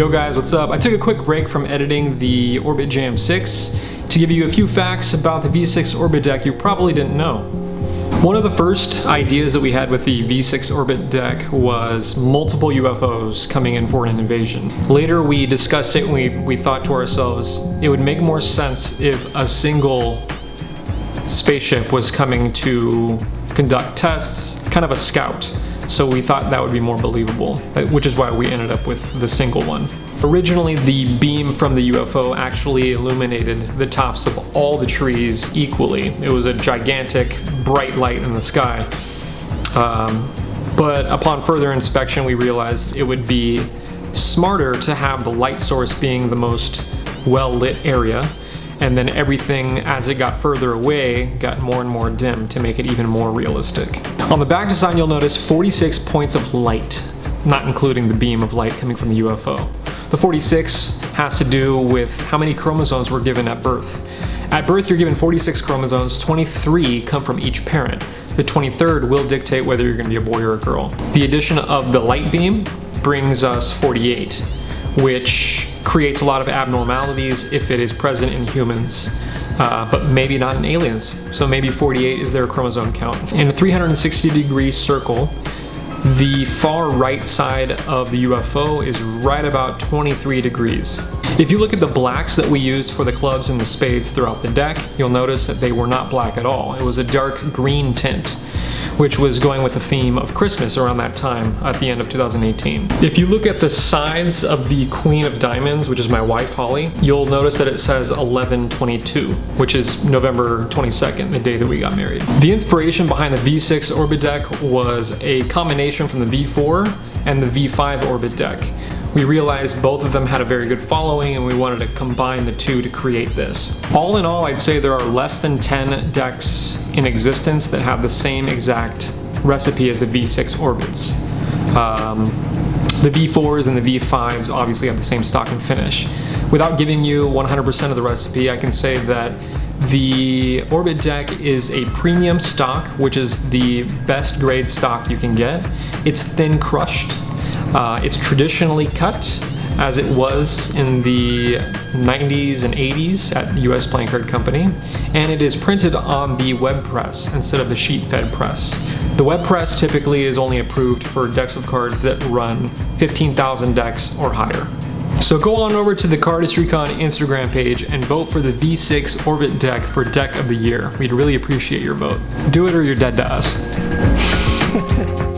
Yo guys, what's up? I took a quick break from editing the Orbit JM6 to give you a few facts about the V6 Orbit deck you probably didn't know. One of the first ideas that we had with the V6 Orbit deck was multiple UFOs coming in for an invasion. Later we discussed it and we thought to ourselves it would make more sense if a single spaceship was coming to conduct tests, kind of a scout. So we thought that would be more believable, which is why we ended up with the single one. Originally, the beam from the UFO actually illuminated the tops of all the trees equally. It was a gigantic, bright light in the sky. But upon further inspection, we realized it would be smarter to have the light source being the most well-lit area, and then everything as it got further away got more and more dim to make it even more realistic. On the back design you'll notice 46 points of light, not including the beam of light coming from the UFO. The 46 has to do with how many chromosomes were given at birth. At birth you're given 46 chromosomes, 23 come from each parent. The 23rd will dictate whether you're going to be a boy or a girl. The addition of the light beam brings us 48, which creates a lot of abnormalities if it is present in humans, but maybe not in aliens. So maybe 48 is their chromosome count. In a 360-degree circle, the far right side of the UFO is right about 23 degrees. If you look at the blacks that we used for the clubs and the spades throughout the deck, you'll notice that they were not black at all. It was a dark green tint, which was going with the theme of Christmas around that time at the end of 2018. If you look at the sides of the Queen of Diamonds, which is my wife Holly, you'll notice that it says 11/22, which is November 22nd, the day that we got married. The inspiration behind the V6 Orbit deck was a combination from the V4 and the V5 Orbit deck. We realized both of them had a very good following and we wanted to combine the two to create this. All in all, I'd say there are less than 10 decks in existence that have the same exact recipe as the V6 Orbits. The V4s and the V5s obviously have the same stock and finish. Without giving you 100% of the recipe, I can say that the Orbit deck is a premium stock, which is the best grade stock you can get. It's thin crushed. It's traditionally cut, as it was in the 90s and 80s at the US Playing Card Company, and it is printed on the web press instead of the sheet-fed press. The web press typically is only approved for decks of cards that run 15,000 decks or higher. So go on over to the Cardistry-Con Instagram page and vote for the V6 Orbit deck for Deck of the Year. We'd really appreciate your vote. Do it or you're dead to us.